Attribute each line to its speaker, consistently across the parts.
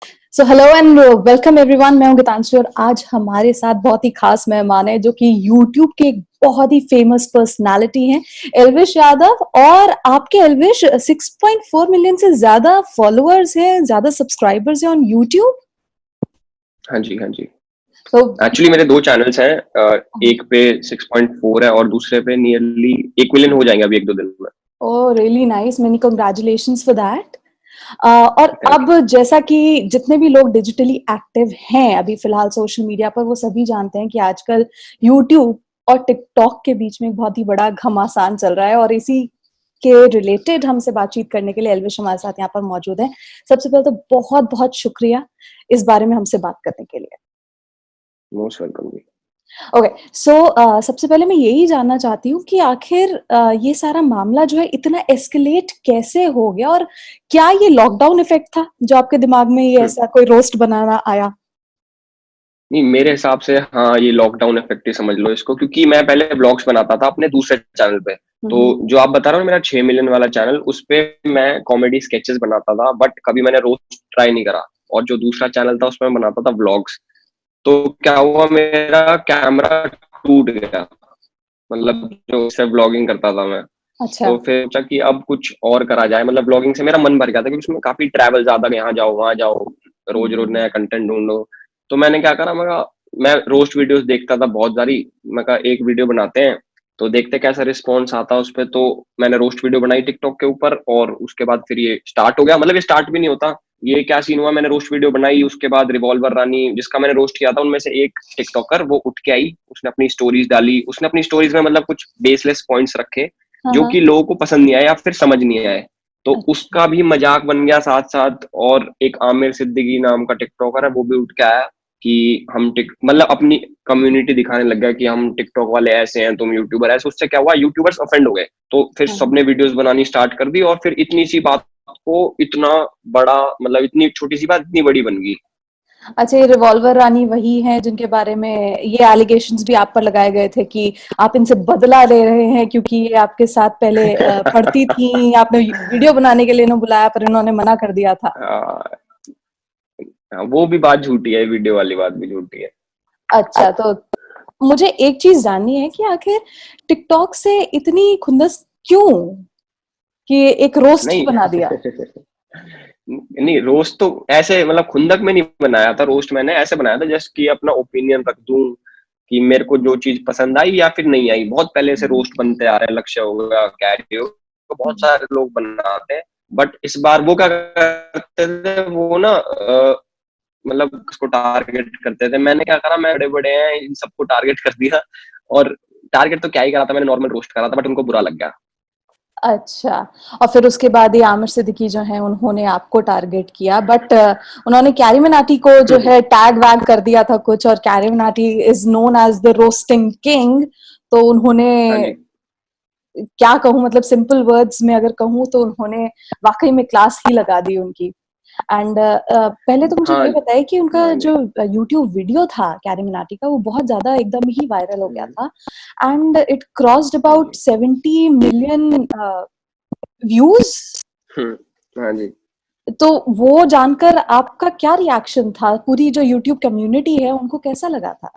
Speaker 1: So hello and welcome everyone. मैं हूं गीतांजलि और आज हमारे साथ बहुत ही खास मेहमान है जो कि यूट्यूब के एक बहुत ही फेमस पर्सनालिटी हैं, एल्विश यादव। और आपके एल्विश 6.4 मिलियन से ज्यादा फॉलोअर्स हैं, ज्यादा सब्सक्राइबर्स हैं ऑन यूट्यूब।
Speaker 2: हाँ जी, हाँ जी।
Speaker 1: तो
Speaker 2: एक्चुअली मेरे 2 चैनल्स हैं। एक पे 6.4 है और दूसरे पे नियरली 1 मिलियन हो जाएंगे अभी 1-2 दिन में।
Speaker 1: Oh really nice, many congratulations for that. और
Speaker 2: थैंक
Speaker 1: अब
Speaker 2: यू।
Speaker 1: जैसा कि जितने भी लोग डिजिटली एक्टिव हैं अभी फिलहाल सोशल मीडिया पर, वो सभी जानते हैं कि आजकल यूट्यूब और टिकटॉक के बीच में एक बहुत ही बड़ा घमासान चल रहा है। और इसी के रिलेटेड हमसे बातचीत करने के लिए एल्विश हमारे साथ यहाँ पर मौजूद है। सबसे पहले तो बहुत बहुत शुक्रिया इस बारे में हमसे बात करने के लिए।
Speaker 2: मोस्ट वेलकम जी।
Speaker 1: ओके सो सबसे पहले मैं यही जानना चाहती हूँ कि आखिर ये सारा मामला जो है इतना एस्केलेट कैसे हो गया, और क्या ये लॉकडाउन इफेक्ट था जो आपके दिमाग में ये
Speaker 2: हुँ।
Speaker 1: ऐसा कोई रोस्ट बनाना आया?
Speaker 2: नहीं, मेरे हिसाब से हाँ, ये लॉकडाउन इफ़ेक्ट ही समझ लो इसको, क्योंकि मैं पहले व्लॉग्स बनाता था अपने दूसरे चैनल पे। तो
Speaker 1: हम्म।
Speaker 2: जो आप बता रहे हो ना, मेरा 6 मिलियन वाला चैनल, उसपे मैं कॉमेडी स्केचेस बनाता था, बट कभी मैंने रोस्ट ट्राई नहीं करा। और जो दूसरा चैनल था उसमें मैं बनाता था व्लॉग्स। तो क्या हुआ, मेरा कैमरा टूट गया। मतलब जो उससे व्लॉगिंग करता था मैं।
Speaker 1: अच्छा।
Speaker 2: तो फिर सोचा कि अब कुछ और करा जाए, मतलब व्लॉगिंग से मेरा मन भर गया था क्योंकि उसमें काफ़ी ट्रैवल ज़्यादा, यहाँ जाओ, वहाँ जाओ, रोज़-रोज़
Speaker 1: हम्म।
Speaker 2: नया कंटेंट ढूँढो। तो मैंने क्या करा, मैं रोस्ट वीडियोज़ देखता था बहुत सारी। मैं कहा एक वीडियो बनाते हैं, तो देखते कैसा रिस्पॉन्स आता है उसपे। तो मैंने रोस्ट वीडियो बनाई टिकटॉक के ऊपर और उसके बाद फिर ये स्टार्ट हो गया। मतलब ये स्टार्ट भी नहीं होता, ये क्या सीन हुआ, मैंने रोस्ट वीडियो बनाई, उसके बाद रिवॉल्वर रानी जिसका मैंने रोस्ट किया था, उनमें से एक टिकटॉकर वो उठ के आई, उसने अपनी स्टोरीज़ डाली। उसने अपनी स्टोरीज़ में मतलब कुछ बेसलेस पॉइंट्स रखे,
Speaker 1: हाँ
Speaker 2: जो
Speaker 1: हाँ।
Speaker 2: कि लोगों को पसंद नहीं आए या फिर समझ नहीं आए। तो
Speaker 1: अच्छा।
Speaker 2: उसका भी मजाक बन गया साथ-साथ। और एक आमिर सिद्दीकी नाम का टिकटॉकर है, वो भी उठ के आया कि हम टिक मतलब अपनी कम्युनिटी दिखाने लग गया कि हम टिकटॉक वाले ऐसे हैं, तुम यूट्यूबर ऐसे। उससे क्या हुआ, यूट्यूबर्स ऑफेंड हो गए। तो फिर
Speaker 1: हाँ हाँ।
Speaker 2: सबने वीडियोज़ बनानी स्टार्ट कर दी और फिर इतनी सी बात को इतना बड़ा, मतलब इतनी छोटी सी बात इतनी बड़ी बन गई।
Speaker 1: अच्छा, ये रिवॉल्वर रानी वही है जिनके बारे में ये एलिगेशंस भी आप पर लगाए गए थे कि आप इनसे बदला ले रहे हैं क्योंकि ये आपके साथ पहले पढ़ती थी, आपने वीडियो बनाने के लिए इन्होंने बुलाया पर इन्होंने मना कर दिया था।
Speaker 2: हाँ, वो भी बात झूठी है, वीडियो वाली बात भी झूठी है।
Speaker 1: अच्छा, तो मुझे एक चीज जाननी है कि आखिर टिकटॉक से इतनी खुंदस क्यों कि एक रोस्ट ही
Speaker 2: नहीं
Speaker 1: बना दिया?
Speaker 2: नहीं, रोस्ट तो ऐसे मतलब खुंदक में नहीं बनाया था। रोस्ट मैंने ऐसे बनाया था जस्ट कि अपना ओपिनियन रख दूं कि मेरे को जो चीज पसंद आई या फिर नहीं आई। बहुत पहले से रोस्ट बनते आ रहे हैं, लक्ष्य हो गया, कैरी हो, तो बहुत सारे लोग बनाते हैं। बट इस बार वो क्या करते थे, वो ना मतलब उसको टारगेट करते थे। मैंने क्या करा, मैं बड़े बड़े हैं इन सबको टारगेट कर दिया। और टारगेट तो क्या ही करा था, मैंने नॉर्मल रोस्ट करा था, बट उनको बुरा लग गया।
Speaker 1: अच्छा। और फिर उसके बाद ये आमिर सिद्दीकी जो है उन्होंने आपको टारगेट किया, बट उन्होंने कैरी मिनाटी को जो है टैग वैग कर दिया था कुछ, और Carry Minati is known as the roasting king. तो उन्होंने,
Speaker 2: हाँ जी।
Speaker 1: क्या कहूँ, मतलब सिंपल वर्ड्स में अगर कहूँ तो उन्होंने वाकई में क्लास ही लगा दी उनकी। एंड पहले तो मुझे
Speaker 2: हाँ।
Speaker 1: ये बताइए कि उनका
Speaker 2: हाँ जी।
Speaker 1: जो यूट्यूब वीडियो था कैरी मिनाटी का, वो बहुत ज्यादा एकदम ही वायरल हो गया था एंड इट क्रॉस्ड
Speaker 2: हाँ
Speaker 1: अबाउट
Speaker 2: जी।
Speaker 1: 70 million views.
Speaker 2: हाँ जी।
Speaker 1: तो वो जानकर आपका क्या रिएक्शन था? पूरी जो यूट्यूब कम्युनिटी है उनको कैसा लगा था?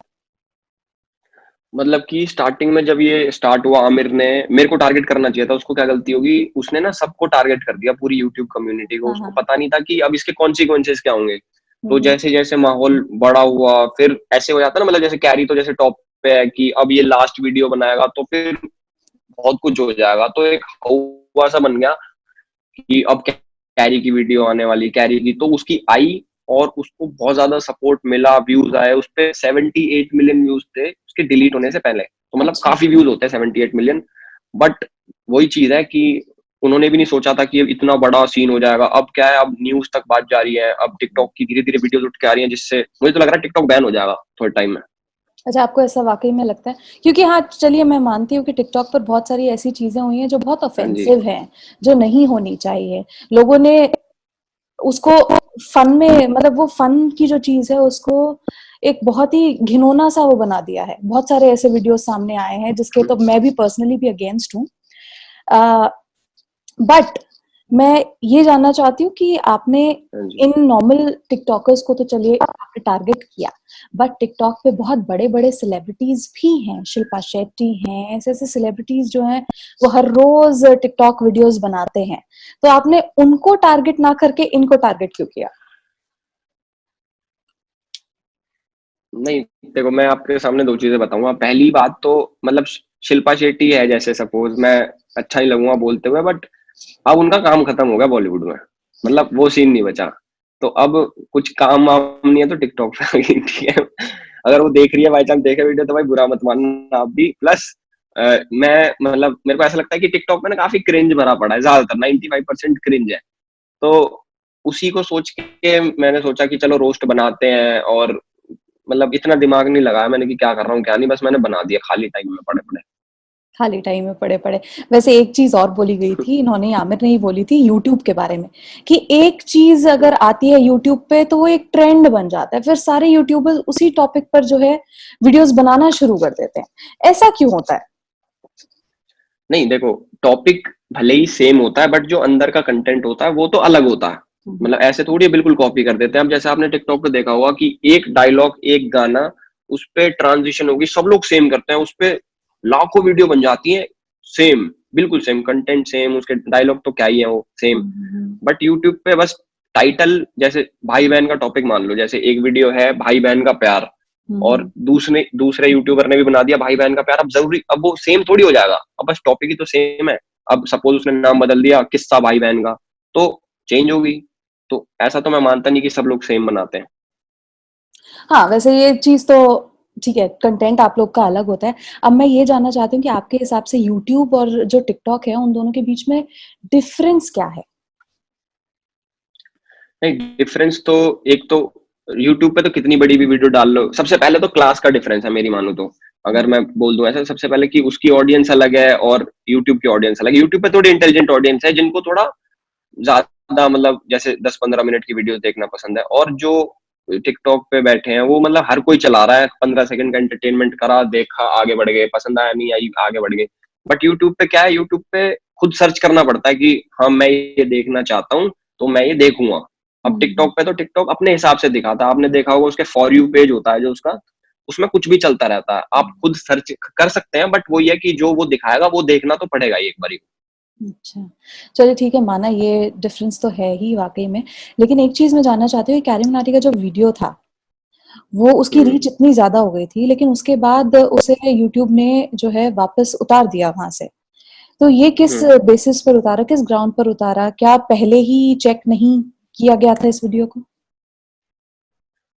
Speaker 2: मतलब कि स्टार्टिंग में जब ये स्टार्ट हुआ, आमिर ने मेरे को टारगेट करना चाहिए था। उसको क्या गलती होगी, उसने ना सबको टारगेट कर दिया, पूरी यूट्यूब कम्युनिटी को।
Speaker 1: हाँ
Speaker 2: उसको
Speaker 1: हाँ।
Speaker 2: पता नहीं था कि अब इसके कॉन्सिक्वेंसेस क्या होंगे। तो
Speaker 1: हम्म।
Speaker 2: जैसे जैसे माहौल बड़ा हुआ, फिर ऐसे हो जाता ना, मतलब जैसे कैरी तो जैसे टॉप पे है कि अब ये लास्ट वीडियो बनाएगा तो फिर बहुत कुछ हो जाएगा। तो एक हवा सा बन गया कि अब कैरी की वीडियो आने वाली, कैरी की। तो उसकी आई और उसको बहुत ज्यादा सपोर्ट मिला, व्यूज आए। उस पे 78 मिलियन व्यूज थे उसके डिलीट होने से पहले। तो मतलब
Speaker 1: अच्छा।
Speaker 2: काफी व्यूज होते हैं 78 मिलियन। बट वही चीज है कि उन्होंने भी नहीं सोचा था कि इतना बड़ा सीन हो जाएगा। अब क्या है, अब न्यूज तक बात जा रही है, अब टिकटॉक की धीरे धीरे वीडियोज उठ के आ रही हैं, जिससे मुझे तो लग रहा है टिकटॉक बैन हो जाएगा थोड़े टाइम में।
Speaker 1: अच्छा, आपको ऐसा वाकई में लगता है? क्योंकि हाँ चलिए, मैं मानती हूँ कि टिकटॉक पर बहुत सारी ऐसी चीजें हुई हैं जो बहुत
Speaker 2: हाँ जी।
Speaker 1: ऑफेंसिव हैं, जो नहीं होनी चाहिए। लोगों ने उसको फन में, मतलब वो फन की जो चीज है उसको एक बहुत ही घिनौना सा वो बना दिया है। बहुत सारे ऐसे वीडियोस सामने आए हैं जिसके तो मैं भी पर्सनली भी अगेंस्ट हूँ। बट मैं ये जानना चाहती हूँ कि आपने
Speaker 2: हाँ जी।
Speaker 1: इन नॉर्मल टिकटॉकर्स को तो चलिए आपने टारगेट किया, बट टिकटॉक पे बहुत बड़े-बड़े सेलिब्रिटीज़ भी हैं, शिल्पा शेट्टी हैं, ऐसे-ऐसे सेलिब्रिटीज़ जो हैं, वो हर रोज़ टिकटॉक वीडियोज़ बनाते हैं। तो आपने उनको टारगेट ना करके इनको टारगेट क्यों किया?
Speaker 2: नहीं, देखो मैं आपके सामने 2 चीज़ें बताऊँगा। पहली बात तो मतलब शिल्पा शेट्टी है जैसे सपोज़ मैं अच्छा नहीं लगूँगा बोलते हुए बट अब उनका काम खत्म हो गया बॉलीवुड में। मतलब वो सीन नहीं बचा। तो अब कुछ काम-वाम नहीं है तो टिकटॉक पे आ गई ठीक है। अगर वो देख रही है बाय चांस देखे वीडियो तो भाई बुरा मत मानना आप भी। प्लस मैं मतलब मेरे को ऐसा लगता है कि टिकटॉक पे ना काफ़ी क्रिंज भरा पड़ा है ज़्यादातर 95% क्रिंज है। तो उसी को सोच के मैंने सोचा कि चलो रोस्ट बनाते हैं और मतलब इतना दिमाग नहीं लगाया मैंने कि क्या कर रहा हूँ, क्या नहीं, बस मैंने बना दिया खाली टाइम में पड़े-पड़े।
Speaker 1: खाली टाइम में पड़े-पड़े। वैसे एक चीज़ और बोली गई थी, इन्होंने आमिर ने ही बोली थी यूट्यूब के बारे में कि एक चीज़
Speaker 2: हुँ,
Speaker 1: अगर आती है यूट्यूब पे तो वो एक ट्रेंड बन जाता है। फिर सारे यूट्यूबर्स उसी टॉपिक पर जो है वीडियोज़ बनाना शुरू कर देते हैं। ऐसा क्यों होता है?
Speaker 2: नहीं देखो टॉपिक भले ही सेम होता है बट जो अंदर का कंटेंट होता है वो तो अलग होता है।
Speaker 1: हुँ, हुँ।
Speaker 2: मतलब ऐसे थोड़ी है बिल्कुल कॉपी कर देते हैं। अब जैसे आपने टिकटॉक पे देखा होगा कि एक डायलॉग, एक गाना, उसपे ट्रांज़िशन होगी, सब लोग सेम करते हैं, उसपे लाखों वीडियो बन जाती हैं, सेम, बिल्कुल सेम, कंटेंट सेम, उसके डायलॉग तो क्या ही है वो,
Speaker 1: हुँ,
Speaker 2: सेम।
Speaker 1: हुँ, हुँ।
Speaker 2: बट यूट्यूब पे बस टाइटल जैसे भाई-बहन का टॉपिक मान लो, जैसे एक वीडियो है भाई-बहन का प्यार
Speaker 1: हुँ,
Speaker 2: और
Speaker 1: हुँ।
Speaker 2: दूसरे दूसरे यूट्यूबर ने भी बना दिया भाई-बहन का प्यार, अब वो सेम थोड़ी हो जाएगा, अब बस टॉपिक ही तो सेम है। अब सपोज़ उसने नाम बदल दिया किस्सा भाई-बहन का, तो चेंज होगी। तो ऐसा तो मैं मानता नहीं कि सब लोग सेम बनाते हैं।
Speaker 1: हाँ, वैसे ये चीज़ तो ठीक है, कंटेंट आप लोग का अलग होता है। अब मैं ये जानना चाहती हूँ कि आपके हिसाब से यूट्यूब और जो टिकटॉक है, उन दोनों के बीच में डिफरेंस क्या है?
Speaker 2: नहीं, डिफरेंस तो एक तो यूट्यूब पे तो कितनी बड़ी भी वीडियो डाल लो, सबसे पहले तो क्लास का डिफरेंस है मेरी मानूँ तो।
Speaker 1: हुँ,
Speaker 2: अगर मैं बोल दूँ ऐसा सबसे पहले कि उसकी ऑडियंस अलग है और यूट्यूब की ऑडियंस अलग है। यूट्यूब पे थोड़ी इंटेलिजेंट ऑडियंस है जिनको थोड़ा ज़्यादा मतलब जैसे 10-15 मिनट की वीडियोज़ देखना पसंद है और जो टिकटॉक पे बैठे हैं, वो मतलब हर कोई चला रहा है, 15 सेकंड का एंटरटेनमेंट करा, देखा, आगे बढ़ गए, पसंद आया, नहीं आई, आगे बढ़ गए। बट यूट्यूब पे क्या है, यूट्यूब पे खुद सर्च करना पड़ता है कि हाँ, मैं ये देखना चाहता हूँ, तो मैं ये देखूँगा। अब
Speaker 1: हुँ।
Speaker 2: टिकटॉक पे तो टिकटॉक अपने हिसाब से दिखाता है, आपने देखा होगा उसके फॉर यू पेज होता है जो उसका, उसमें कुछ भी चलता रहता है। आप खुद सर्च कर सकते हैं बट वही है कि जो वो दिखाएगा, वो देखना तो पड़ेगा ही एक बारी।
Speaker 1: अच्छा। चलिए ठीक है, माना ये डिफ़रेंस तो है ही वाक़ई में। लेकिन एक चीज़ मैं जानना चाहती हूँ, कैरी मनाटी का जो वीडियो था, वो उसकी
Speaker 2: हुँ,
Speaker 1: रीच इतनी ज़्यादा हो गई थी, लेकिन उसके बाद उसे यूट्यूब ने जो है वापस उतार दिया वहाँ से। तो ये किस
Speaker 2: हुँ।
Speaker 1: बेसिस पर उतारा, किस ग्राउंड पर उतारा? क्या पहले ही चेक नहीं किया गया था इस वीडियो को?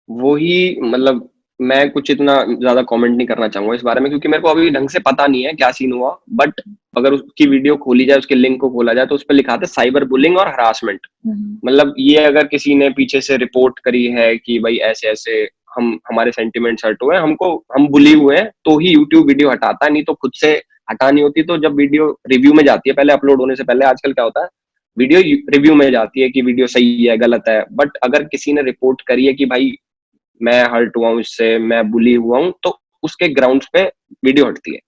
Speaker 2: वो ही मतलब मैं कुछ इतना ज़्यादा कमेंट नहीं करना चाहूँगा इस बारे में क्योंकि मेरे को अभी ढंग से पता नहीं है क्या सीन हुआ। बट अगर उसकी वीडियो खोली जाए, उसके लिंक को खोला जाए तो उसपे लिखा था साइबर बुलिंग और हरासमेंट।
Speaker 1: हुँ, हुँ।
Speaker 2: मतलब ये अगर किसी ने पीछे से रिपोर्ट करी है कि भाई ऐसे-ऐसे हम हमारे सेंटिमेंट्स हर्ट हुए हैं, हम बुली हुए हैं, तो ही यूट्यूब वीडियो हटाता है, नहीं तो खुद से हटानी होती तो जब वीडियो रिव्यू में जाती है, पहले अपलोड होने से पहले आजकल क्या होता है, वीडियो रिव्यू में जाती है कि वीडियो सही है, गलत है। बट अगर किसी ने रिपोर्ट करी है कि भाई मैं हर्ट हुआ हूँ इससे, मैं बुली हुआ हूँ, तो उसके ग्राउंड्स पे वीडियो हटती है।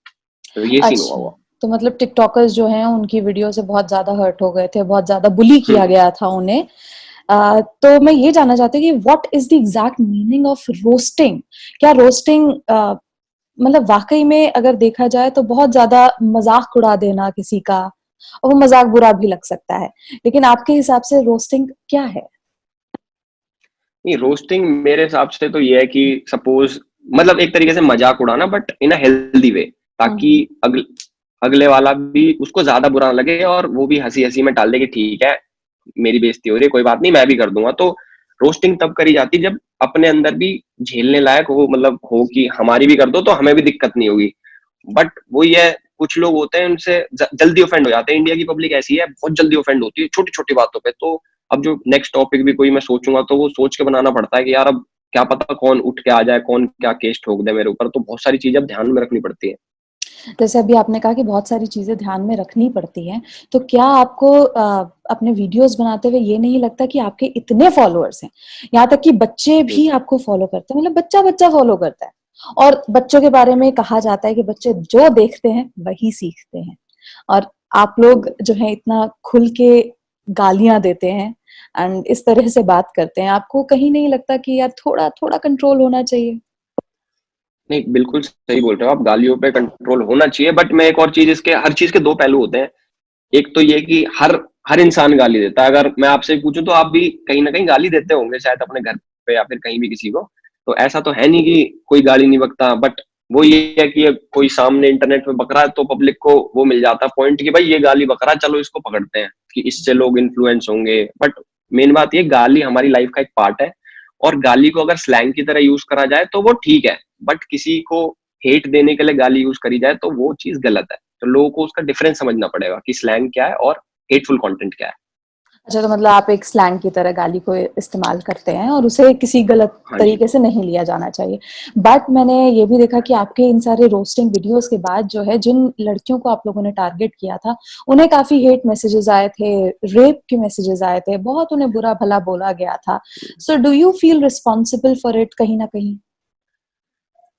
Speaker 2: तो ये सीन हुआ
Speaker 1: अच्छा,
Speaker 2: हुआ।
Speaker 1: तो मतलब टिकटॉकर्स जो हैं उनकी वीडियो से बहुत ज़्यादा हर्ट हो गए थे, बहुत ज़्यादा बुली
Speaker 2: हुँ,
Speaker 1: किया गया था उन्हें। तो मैं ये जानना चाहती हूँ कि what is the exact meaning of roasting? क्या रोस्टिंग मतलब वाक़ई में अगर देखा जाए तो बहुत ज़्यादा मज़ाक उड़ा देना किसी का और वो मज़ाक बुरा भी लग सकता है। लेकिन आपके हिसाब से रोस्टिंग क्या है?
Speaker 2: नहीं रोस्टिंग मेरे हिसाब से तो ये है कि सपोज़ मतलब एक तरीके से मज़ाक उड़ाना but in a healthy way
Speaker 1: हुँ,
Speaker 2: ताकि
Speaker 1: हुँ।
Speaker 2: अगले वाला भी उसको ज़्यादा बुरा ना लगे और वो भी हँसी-हँसी में टाल दे कि ठीक है, मेरी बेइज़्ज़ती हो रही है, कोई बात नहीं मैं भी कर दूँगा। तो रोस्टिंग तब करी जाती है जब अपने अंदर भी झेलने लायक हो मतलब हो कि हमारी भी कर दो तो हमें भी दिक्कत नहीं होगी। बट वही है, कुछ लोग होते हैं उनसे जल्दी ऑफेंड हो जाते हैं। इंडिया की पब्लिक ऐसी है, बहुत जल्दी ऑफेंड होती है छोटी-छोटी बातों पे। तो अब जो नेक्स्ट टॉपिक भी कोई मैं सोचूँगा तो वो सोच के बनाना पड़ता है कि यार अब क्या पता कौन उठ के आ जाए, कौन क्या केस ठोक दे मेरे ऊपर। तो बहुत सारी चीज़ें अब ध्यान में रखनी पड़ती है।
Speaker 1: जैसे अभी आपने कहा कि बहुत सारी चीज़ें ध्यान में रखनी पड़ती हैं, तो क्या आपको अपने वीडियोज़ बनाते हुए ये नहीं लगता कि आपके इतने फॉलोअर्स हैं, यहाँ तक कि बच्चे
Speaker 2: हुँ,
Speaker 1: भी आपको फॉलो करते हैं, मतलब बच्चा-बच्चा फॉलो करता है और बच्चों के बारे में कहा जाता है कि बच्चे जो देखते हैं, वही सीखते हैं और आप लोग
Speaker 2: हुँ,
Speaker 1: जो है इतना खुल के गालियां देते हैं एंड इस तरह से बात करते हैं, आपको कहीं नहीं लगता कि यार थोड़ा थोड़ा कंट्रोल होना चाहिए?
Speaker 2: नहीं, बिल्कुल सही बोल रहे हो आप, गालियों पे कंट्रोल होना चाहिए, बट मैं एक और चीज, इसके हर चीज के दो पहलू होते हैं। एक तो ये कि हर हर इंसान गाली देता है। अगर मैं आपसे पूछूं तो आप भी कहीं ना कहीं गाली देते होंगे शायद अपने घर पे या फिर कहीं भी किसी को। तो ऐसा तो है नहीं कि कोई गाली नहीं बकता, बट वो ये है कि कोई सामने इंटरनेट पे बक रहा है तो पब्लिक को वो मिल जाता है पॉइंट कि भाई ये गाली बक रहा है, चलो इसको पकड़ते हैं कि इससे लोग इन्फ्लुएंस होंगे। बट मेन बात ये, गाली हमारी लाइफ का एक पार्ट है, और गाली को अगर स्लैंग की तरह यूज करा जाए तो वो ठीक है, बट किसी को हेट देने के लिए गाली यूज करी जाए तो वो चीज गलत है। तो लोगों को उसका डिफरेंस समझना पड़ेगा कि स्लैंग क्या है और हेटफुल कंटेंट क्या है।
Speaker 1: अच्छा, तो मतलब आप एक स्लैंग की तरह गाली को इस्तेमाल करते हैं और उसे किसी गलत
Speaker 2: हाँ जी।
Speaker 1: तरीके से नहीं लिया जाना चाहिए। बट मैंने ये भी देखा कि आपके इन सारे रोस्टिंग वीडियोस के बाद जो है, जिन लड़कियों को आप लोगों ने टारगेट किया था, उन्हें काफ़ी हेट मैसेजेस आए थे, रेप के मैसेजेस आए थे, बहुत उन्हें बुरा-भला बोला गया था। So do you feel responsible for it कहीं न कहीं?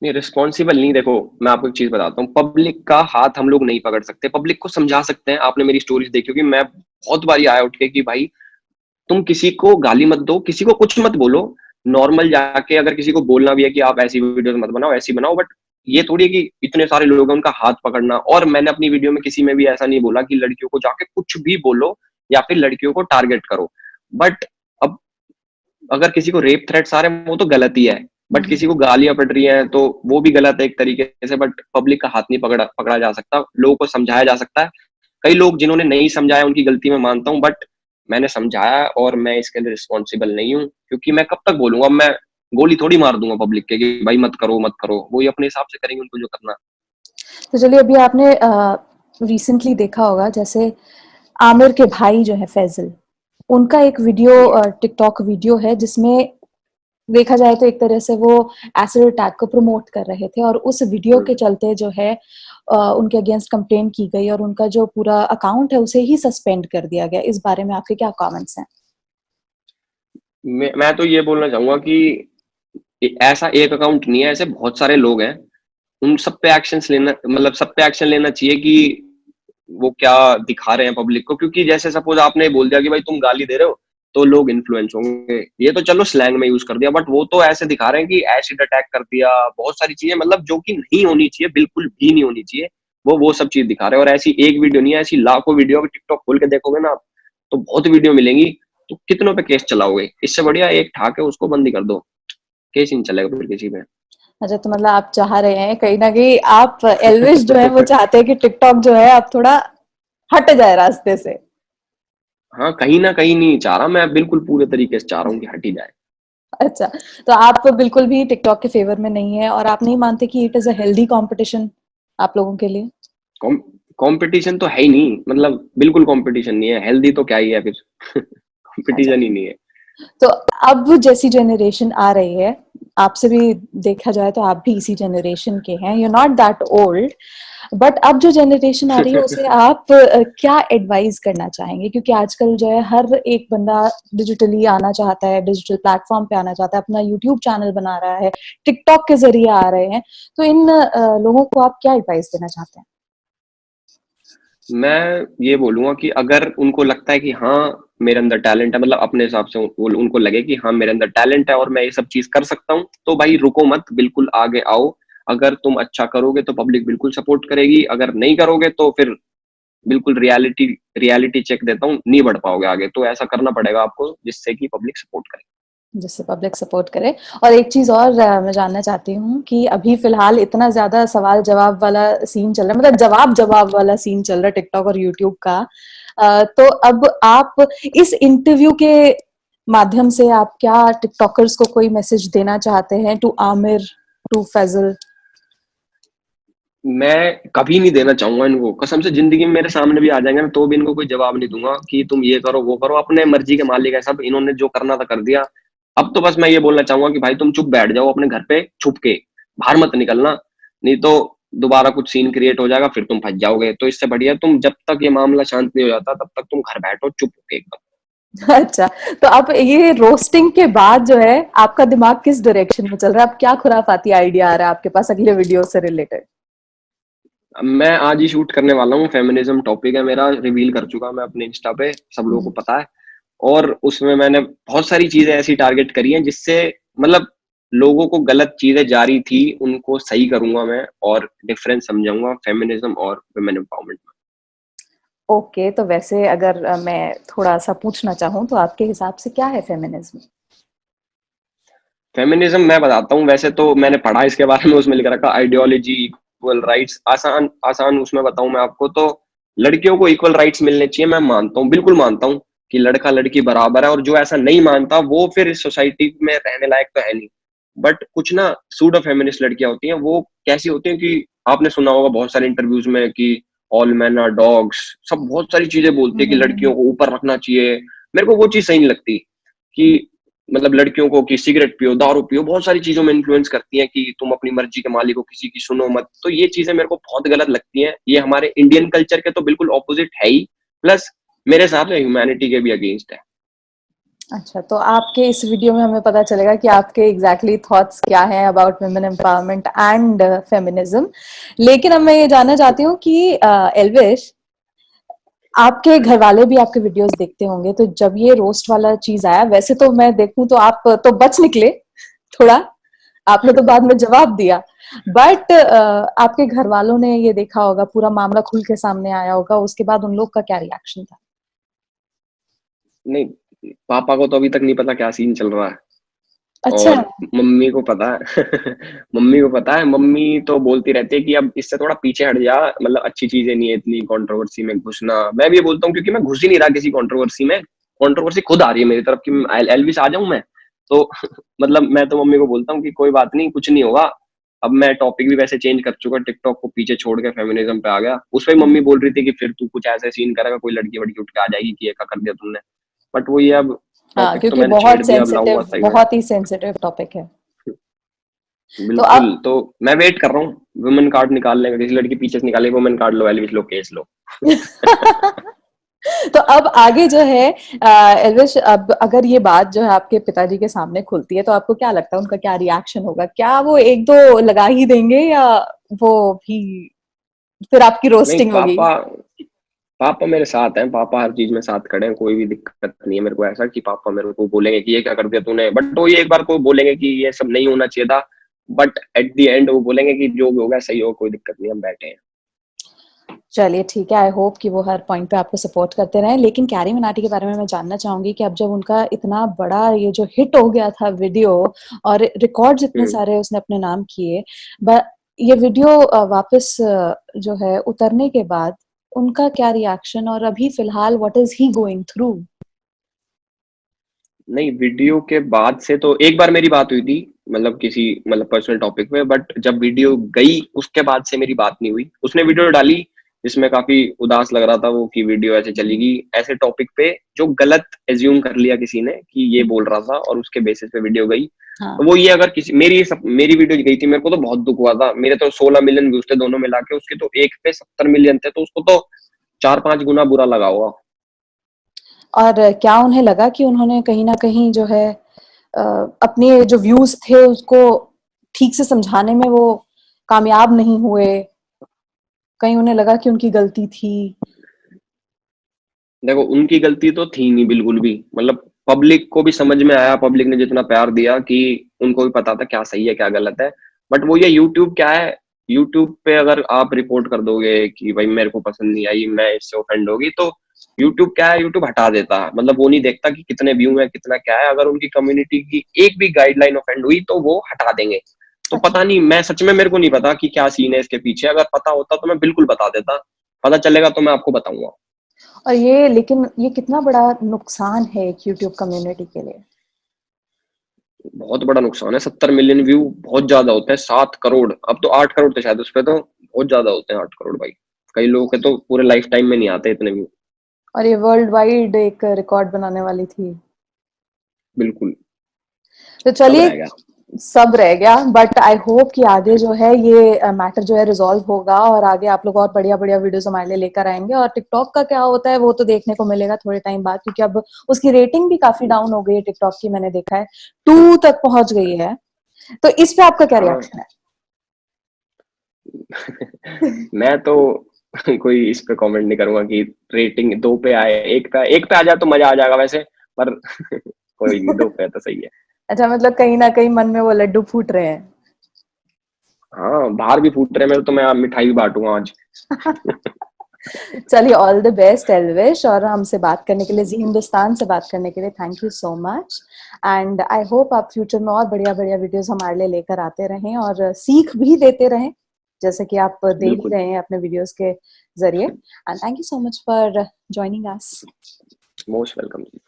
Speaker 2: नहीं, रिस्पॉन्सिबल नहीं, देखो मैं आपको एक चीज बताता हूँ, पब्लिक का हाथ हम लोग नहीं पकड़ सकते, पब्लिक को समझा सकते हैं। आपने मेरी स्टोरीज देखी होगी, मैं बहुत बारी आया उठ के कि भाई तुम किसी को गाली मत दो, किसी को कुछ मत बोलो, नॉर्मल जाके अगर किसी को बोलना भी है कि आप ऐसी वीडियोस मत बनाओ, ऐसी बनाओ, बट ये थोड़ी है कि इतने सारे लोग हैं उनका हाथ पकड़ना। और मैंने अपनी वीडियो में किसी में भी ऐसा नहीं बोला कि लड़कियों को जाके कुछ भी बोलो या फिर लड़कियों को टारगेट करो। बट अब अगर किसी को रेप थ्रेट्स आ रहे हैं वो तो गलत ही है,
Speaker 1: हुँ,
Speaker 2: बट
Speaker 1: हुँ।
Speaker 2: किसी को गालियां पड़ रही हैं तो वो भी गलत है एक तरीके से। बट पब्लिक का हाथ नहीं पकड़ा पकड़ा जा सकता, लोगों को समझाया जा सकता है। कई लोग जिन्होंने नहीं समझाया उनकी गलती मैं मानता हूँ, बट मैंने समझाया और मैं इसके लिए रिस्पॉन्सिबल नहीं हूँ, क्योंकि मैं कब तक बोलूंगा। मैं गोली थोड़ी मार दूंगा पब्लिक के कि भाई मत करो मत करो, वो ये अपने हिसाब से करेंगे उनको जो करना।
Speaker 1: तो चलिए, अभी आपने रिसेंटली देखा होगा, जैसे आमिर के भाई जो है फैजल, उनका एक वीडियो,
Speaker 2: हाँ जी।
Speaker 1: टिकटॉक वीडियो है जिसमें देखा जाए तो एक तरह से वो एसिड अटैक को प्रमोट कर रहे थे, और उस वीडियो के
Speaker 2: हम्म।
Speaker 1: चलते जो है उनके अगेंस्ट कंप्लेंट की गई और उनका जो पूरा अकाउंट है उसे ही सस्पेंड कर दिया गया। इस बारे में आपके क्या कमेंट्स हैं?
Speaker 2: मैं तो ये बोलना चाहूंगा कि ऐसा एक अकाउंट नहीं है, ऐसे बहुत सारे लोग हैं। उन सब पे एक्शंस लेना, मतलब सब पे एक्शन लेना चाहिए कि वो क्या दिखा रहे हैं पब्लिक को। क्योंकि जैसे सपोज आपने बोल दिया कि भाई तुम गाली दे रहे हो तो लोग इन्फ्लुएंस होंगे, ये तो चलो स्लैंग में यूज कर दिया, बट वो तो ऐसे दिखा रहे हैं कि एसिड अटैक कर दिया, बहुत सारी चीजें मतलब जो कि नहीं होनी चाहिए, बिल्कुल भी नहीं होनी चाहिए। वो सब चीज दिखा रहे हैं, और ऐसी एक वीडियो नहीं है, ऐसी लाखों वीडियो। अगर टिकटॉक खोल के देखोगे ना आप, तो बहुत वीडियो मिलेंगी। तो कितनों पे केस चलाओगे? इससे बढ़िया एक ठाक है उसको बंद ही कर दो, केस ही नहीं चलेगा फिर किसी पे।
Speaker 1: अच्छा, तो मतलब आप चाह रहे हैं कहीं न कहीं, आप एल्विश जो है वो चाहते हैं कि टिकटॉक जो है अब थोड़ा हट जाए रास्ते से।
Speaker 2: हाँ, कहीं ना कहीं नहीं चाह रहा, मैं बिल्कुल पूरे तरीके से चाह रहा हूँ कि हट ही जाए।
Speaker 1: अच्छा, तो आप बिल्कुल भी टिकटॉक के फेवर में नहीं है और आप नहीं मानते कि it is a healthy competition आप लोगों के लिए?
Speaker 2: कंपटीशन तो है ही नहीं, मतलब बिल्कुल कंपटीशन नहीं है, हेल्दी तो क्या ही है फिर।
Speaker 1: अच्छा,
Speaker 2: कंपटीशन ही नहीं है।
Speaker 1: तो अब जैसी जनरेशन आ रही है, आपसे भी देखा जाए तो आप भी इसी जनरेशन के हैं, you are not that old, but अब जो जनरेशन आ रही है उसे आप क्या एडवाइस करना चाहेंगे? क्योंकि आजकल जो है हर एक बंदा डिजिटली आना चाहता है, डिजिटल प्लेटफॉर्म पे आना चाहता है, अपना यूट्यूब चैनल बना रहा है, टिकटॉक के जरिए आ रहे हैं। तो इन लोगों को आप क्या एडवाइस देना चाहते हैं?
Speaker 2: मैं ये बोलूंगा कि अगर उनको लगता है कि हाँ मेरे अंदर टैलेंट है, मतलब अपने हिसाब से उनको लगे कि हाँ मेरे अंदर टैलेंट है और मैं ये सब चीज कर सकता हूँ, तो भाई रुको मत, बिल्कुल आगे आओ। अगर तुम अच्छा करोगे तो पब्लिक बिल्कुल सपोर्ट करेगी, अगर नहीं करोगे तो फिर बिल्कुल रियलिटी रियलिटी चेक देता हूँ, नहीं बढ़ पाओगे आगे। तो ऐसा करना पड़ेगा आपको जिससे कि पब्लिक सपोर्ट करे।
Speaker 1: जिससे पब्लिक सपोर्ट करे। और एक चीज़ और मैं जानना चाहती हूँ कि अभी फ़िलहाल इतना ज़्यादा सवाल-जवाब वाला सीन चल रहा है, मतलब जवाब-जवाब वाला सीन चल रहा है टिकटॉक और यूट्यूब का। तो अब आप इस इंटरव्यू के माध्यम से आप क्या टिकटॉकर्स को कोई मैसेज देना चाहते हैं, टू आमिर, टू फैज़ल?
Speaker 2: मैं कभी नहीं देना चाहूंगा इनको, कसम से। जिंदगी में मेरे सामने भी आ जाएंगे ना तो भी इनको कोई जवाब नहीं दूंगा कि तुम ये करो वो करो, अपने मर्जी के मालिक है सब, इन्होंने जो करना था कर दिया। अब तो बस मैं ये बोलना चाहूंगा कि भाई तुम चुप बैठ जाओ अपने घर पे छुप के, बाहर मत निकलना, नहीं तो दोबारा कुछ सीन क्रिएट हो जाएगा, फिर तुम फंस जाओगे। तो इससे बढ़िया तुम जब तक ये मामला शांत नहीं हो जाता तब तक तुम घर बैठो चुप होके एकदम।
Speaker 1: अच्छा, तो आप ये रोस्टिंग के बाद जो है आपका दिमाग किस डायरेक्शन में चल रहा है? अब क्या खुराफाती आइडिया आ रहा है आपके पास अगले वीडियो से रिलेटेड?
Speaker 2: मैं आज ही शूट करने वाला हूँ, फेमिनिज्म टॉपिक है मेरा, रिवील कर चुका मैं अपने इंस्टा पे, सब लोगों को पता है। और उसमें मैंने बहुत सारी चीजें ऐसी टारगेट करी हैं जिससे मतलब लोगों को गलत चीजें जारी थी उनको सही करूंगा मैं, और डिफरेंस समझाऊंगा फेमिनिज्म और वुमेन एम्पावरमेंट में।
Speaker 1: ओके, तो वैसे अगर मैं थोड़ा सा पूछना चाहूँ तो आपके हिसाब से क्या है फेमिनिज्म?
Speaker 2: फेमिनिज्म मैं बताता हूँ, वैसे तो मैंने पढ़ा इसके बारे में, उसमें लिख रखा आइडियोलॉजी इक्वल राइट्स, आसान आसान उसमें बताऊं मैं आपको तो लड़कियों को इक्वल राइट्स मिलने चाहिए, मैं मानता हूँ, बिल्कुल मानता हूँ कि लड़का लड़की बराबर है, और जो ऐसा नहीं मानता वो फिर इस सोसाइटी में रहने लायक तो है नहीं। बट कुछ ना सूडो फेमिनिस्ट लड़कियां होती हैं, वो कैसी होती हैं कि आपने सुना होगा बहुत सारे इंटरव्यूज में कि ऑल मैन आर डॉग्स, सब बहुत सारी चीजें बोलती है कि लड़कियों को ऊपर रखना चाहिए। मेरे को वो चीज सही नहीं लगती कि मतलब लड़कियों को कि सिगरेट पियो, दारू पियो, बहुत सारी चीजों में इन्फ्लुएंस करती हैं कि तुम अपनी मर्जी के मालिक हो, किसी की सुनो मत। तो ये चीजें मेरे को बहुत गलत लगती हैं, ये हमारे इंडियन कल्चर के तो बिल्कुल ऑपोजिट है ही, प्लस मेरे हिसाब से ह्यूमैनिटी के भी अगेंस्ट है।
Speaker 1: अच्छा, तो आपके इस वीडियो में हमें पता चलेगा कि आपके एग्जैक्टली थॉट्स क्या हैं about women empowerment and feminism. लेकिन अब मैं ये जानना चाहती हूँ कि एल्विश, आपके घर वाले भी आपके वीडियोस देखते होंगे, तो जब ये रोस्ट वाला चीज आया, वैसे तो मैं देखूं तो आप तो बच निकले थोड़ा, आपने तो बाद में जवाब दिया, बट आपके घर वालों ने ये देखा होगा, पूरा मामला खुल के सामने आया होगा, उसके बाद उन लोग का क्या रिएक्शन था?
Speaker 2: नहीं, पापा को तो अभी तक नहीं पता क्या सीन चल रहा है,
Speaker 1: अच्छा।
Speaker 2: और मम्मी को पता है। मम्मी को पता है, मम्मी तो बोलती रहती है कि अब इससे थोड़ा पीछे हट जा, मतलब अच्छी चीजें नहीं है इतनी कंट्रोवर्सी में घुसना। मैं भी ये बोलता हूँ क्योंकि मैं घुस ही नहीं रहा किसी कंट्रोवर्सी में, कंट्रोवर्सी खुद आ रही है मेरी तरफ कि एलविस आ जाऊं मैं तो। मतलब मैं तो मम्मी को बोलता हूँ कि कोई बात नहीं, कुछ नहीं होगा। अब मैं टॉपिक भी वैसे चेंज कर चुका, टिकटॉक को पीछे छोड़ के फेमिनिज्म पे आ गया। उस पर मम्मी बोल रही थी कि फिर तू कुछ ऐसे सीन करेगा, कोई लड़की वड़की उठ के आ जाएगी कि ये क्या कर दिया तुमने। बट वो ये अब
Speaker 1: हाँ,
Speaker 2: टॉपिक तो
Speaker 1: क्योंकि
Speaker 2: मैंने छेड़
Speaker 1: बहुत
Speaker 2: दिया, अब लाऊंगा
Speaker 1: सेंसिटिव,
Speaker 2: सही में।
Speaker 1: बहुत ही सेंसिटिव टॉपिक है। तो
Speaker 2: बिल्कुल,
Speaker 1: अब
Speaker 2: तो मैं वेट कर रहा हूँ वुमेन कार्ड निकालने का, किसी लड़की पीछे से निकाले वुमेन कार्ड, लो एलविस लो, केस लो।
Speaker 1: तो अब आगे जो है एल्विश, अब अगर ये बात जो है आपके पिताजी के सामने खुलती है, तो आपको क्या लगता है उनका क्या रिएक्शन होगा? क्या वो एक दो लगा ही देंगे, या वो भी फिर आपकी
Speaker 2: नहीं,
Speaker 1: रोस्टिंग होगी?
Speaker 2: पापा पापा मेरे साथ हैं, पापा हर चीज में साथ खड़े हैं, कोई भी दिक्कत नहीं है मेरे को ऐसा कि पापा मेरे को बोलेंगे कि ये क्या कर दिया तूने, बट वो ये एक बार को बोलेंगे कि ये सब नहीं होना चाहिए था। बट एट द एंड वो बोलेंगे कि जो भी होगा सही हो, कोई दिक्कत नहीं, हम बैठे हैं।
Speaker 1: चलिए ठीक है, आई होप कि वो हर पॉइंट पे आपको सपोर्ट करते रहें। लेकिन कैरी मिनाटी के बारे में मैं जानना चाहूंगी कि अब जब उनका इतना बड़ा ये जो हिट हो गया था वीडियो, और रिकॉर्ड्स इतने
Speaker 2: हम्म।
Speaker 1: सारे उसने अपने नाम किए, ये वीडियो वापस जो है उतरने के बाद उनका क्या रिएक्शन, और अभी फिलहाल what is he going through?
Speaker 2: नहीं, वीडियो के बाद से तो एक बार मेरी बात हुई थी, मतलब किसी मतलब पर्सनल टॉपिक पे, बट जब वीडियो गई उसके बाद से मेरी बात नहीं हुई। उसने वीडियो डाली जिसमें काफी उदास लग रहा था वो कि वीडियो ऐसे चलेगी ऐसे टॉपिक पे जो गलत एज्यूम कर लिया किसी ने कि ये बोल रहा था, और उसके बेसिस पे वीडियो गई। तो
Speaker 1: हाँ।
Speaker 2: वो ये अगर किसी मेरी वीडियो गई थी, मेरे को तो बहुत दुख हुआ था। मेरे तो 16 मिलियन व्यूज थे दोनों मिला के, उसके तो एक पे 70 मिलियन थे, तो उसको तो 4-5 गुना बुरा लगा होगा।
Speaker 1: और क्या उन्हें लगा कि उन्होंने कहीं ना कहीं जो है अपने जो व्यूज थे उसको ठीक से समझाने में वो कामयाब नहीं हुए? कहीं उन्हें लगा कि उनकी गलती थी?
Speaker 2: देखो, उनकी गलती तो थी नहीं बिल्कुल भी, मतलब पब्लिक को भी समझ में आया, पब्लिक ने जितना प्यार दिया कि उनको भी पता था क्या सही है क्या गलत है। बट वो ये यूट्यूब क्या है, यूट्यूब पे अगर आप रिपोर्ट कर दोगे कि भाई मेरे को पसंद नहीं आई, मैं इससे ऑफेंड होगी, तो यूट्यूब क्या है, यूट्यूब हटा देता है। मतलब वो नहीं देखता कि कितने व्यू है कितना क्या है, अगर उनकी कम्युनिटी की एक भी गाइडलाइन ऑफेंड हुई तो वो हटा देंगे। तो
Speaker 1: अच्छा।
Speaker 2: पता नहीं, मैं सच में मेरे को नहीं पता कि क्या सीन है इसके पीछे, अगर पता होता तो मैं बिल्कुल बता देता, पता चलेगा तो मैं आपको बताऊंगा।
Speaker 1: और ये, लेकिन ये कितना बड़ा नुकसान है एक यूट्यूब कम्युनिटी के लिए?
Speaker 2: बहुत बड़ा नुकसान है, 70 मिलियन व्यू बहुत ज्यादा होते हैं, 7 करोड़, अब तो 8 करोड़ थे शायद उस पे, तो बहुत ज्यादा होते हैं 8 करोड़ भाई। कई लोगों के तो पूरे लाइफ टाइम में नहीं आते इतने व्यू।
Speaker 1: और ये वर्ल्ड वाइड एक रिकॉर्ड बनाने वाली थी।
Speaker 2: बिल्कुल।
Speaker 1: तो
Speaker 2: सब
Speaker 1: चलिए,
Speaker 2: रह गया।
Speaker 1: सब रह गया, बट आई होप कि आगे जो है ये मैटर जो है रिजॉल्व होगा, और आगे आप लोग और बढ़िया बढ़िया वीडियोस हमारे लिए लेकर आएंगे। और टिकटॉक का क्या होता है वो तो देखने को मिलेगा थोड़े टाइम बाद, क्योंकि अब उसकी रेटिंग भी काफी डाउन हो गई है टिकटॉक की, मैंने देखा है 2 तक पहुंच गई है। तो इस पे आपका क्या
Speaker 2: हाँ,
Speaker 1: रिएक्शन है?
Speaker 2: मैं तो कोई इस पे कमेंट नहीं करूंगा कि रेटिंग 2 पे आए, 1 पे आ जाए तो मजा आ जाएगा वैसे, पर कोई नहीं, 2 पे तो सही है।
Speaker 1: अच्छा, मतलब कहीं ना कहीं मन में वो लड्डू फूट रहे हैं।
Speaker 2: हाँ, बाहर भी फूट रहे हैं मेरे, तो मैं मिठाई भी बांटूंगा आज।
Speaker 1: चलिए, ऑल द बेस्ट एल्विश, और हमसे बात करने के लिए, जी हिंदुस्तान से बात करने के लिए thank you so much. And I hope आप फ्यूचर में और बढ़िया बढ़िया वीडियोस हमारे लिए लेकर आते रहें और सीख भी देते रहें, जैसे कि आप दे ही
Speaker 2: बिल्कुल,
Speaker 1: रहे हैं अपने वीडियोस के जरिए। And thank you so much for joining us.
Speaker 2: Most welcome ji.